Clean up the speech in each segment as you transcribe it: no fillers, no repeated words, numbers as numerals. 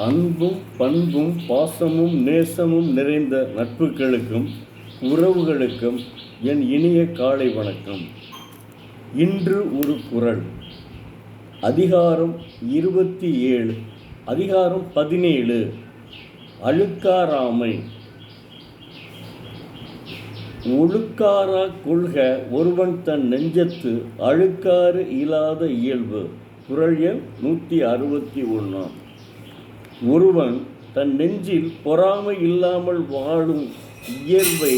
அன்பும் பண்பும் பாசமும் நேசமும் நிறைந்த நட்புகளுக்கும் உறவுகளுக்கும் என் இனிய காலை வணக்கம். இன்று ஒரு குறள். அதிகாரம் 27, அதிகாரம் 17. அழுக்காராமை. ஒழுக்காரா கொள்க ஒருவன் தன் நெஞ்சத்து அழுக்காறு இல்லாத இயல்பு. குறள் எண் 161. ஒருவன் தன் நெஞ்சில் பொறாமை இல்லாமல் வாழும் இயல்பை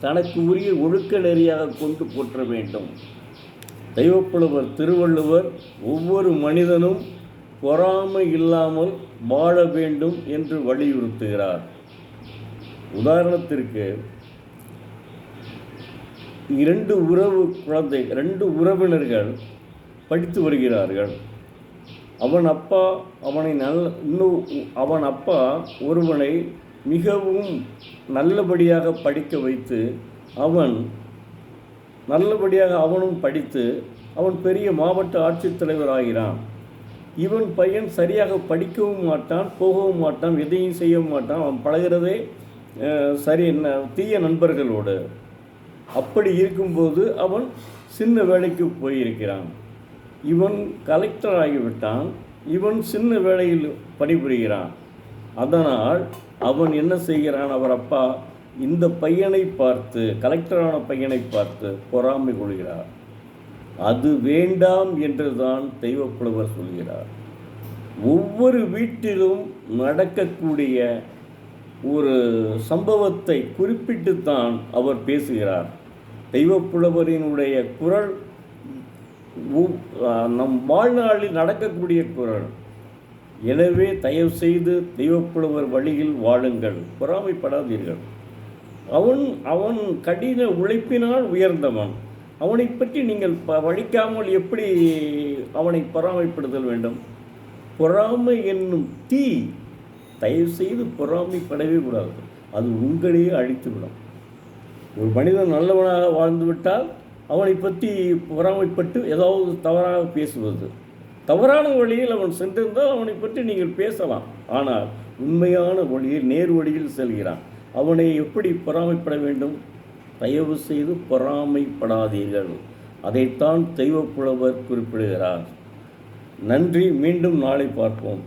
தனக்கு உரிய ஒழுக்க நெறியாக கொண்டு போற்ற வேண்டும். தெய்வப்புலவர் திருவள்ளுவர் ஒவ்வொரு மனிதனும் பொறாமை இல்லாமல் வாழ வேண்டும் என்று வலியுறுத்துகிறார். உதாரணத்திற்கு, இரண்டு உறவினர்கள் படித்து வருகிறார்கள். அவன் அப்பா ஒருவனை மிகவும் நல்லபடியாக படிக்க வைத்து அவனும் படித்து அவன் பெரிய மாவட்ட ஆட்சித்தலைவர் ஆகிறான். இவன் பையன் சரியாக படிக்கவும் மாட்டான், போகவும் மாட்டான், எதையும் செய்ய மாட்டான். அவன் பழகிறதே தீய நண்பர்களோடு. அப்படி இருக்கும்போது அவன் சின்ன வேலைக்கு போயிருக்கிறான். இவன் கலெக்டர் ஆகிவிட்டான். இவன் சின்ன வேலையில் பணிபுரிகிறான். அதனால் அவன் என்ன செய்கிறான்? அவர் அப்பா இந்த பையனை பார்த்து, கலெக்டரான பையனை பார்த்து பொறாமை கொள்கிறார். அது வேண்டாம் என்றுதான் தெய்வப்புலவர் சொல்கிறார். ஒவ்வொரு வீட்டிலும் நடக்கக்கூடிய ஒரு சம்பவத்தை குறிப்பிட்டுத்தான் அவர் பேசுகிறார். தெய்வப்புலவரினுடைய குறள் நம் வாழ்நாளில் நடக்கக்கூடிய குறள். எனவே தயவு செய்து தெய்வப்புலவர் வழியில் வாழுங்கள், பொறாமைப்படாதீர்கள். அவன் கடின உழைப்பினால் உயர்ந்தவன். அவனை பற்றி நீங்கள் வழிக்காமல் எப்படி அவனை பொறாமைப்படுதல் வேண்டும்? பொறாமை என்னும் தீ, தயவு செய்து பொறாமைப்படவே கூடாது. அது உங்களையே அழித்துவிடும். ஒரு மனிதன் நல்லவனாக வாழ்ந்துவிட்டால் அவனை பற்றி பொறாமைப்பட்டு ஏதாவது தவறாக பேசுவது, தவறான வழியில் அவன் சென்றிருந்தால் அவனை பற்றி நீங்கள் பேசலாம். ஆனால் உண்மையான வழியில், நேர் வழியில் செல்கிறான். அவனை எப்படி பொறாமைப்பட வேண்டும்? தயவு செய்து பொறாமைப்படாதீர்கள். அதைத்தான் தெய்வப்புலவர் குறிப்பிடுகிறார். நன்றி. மீண்டும் நாளை பார்ப்போம்.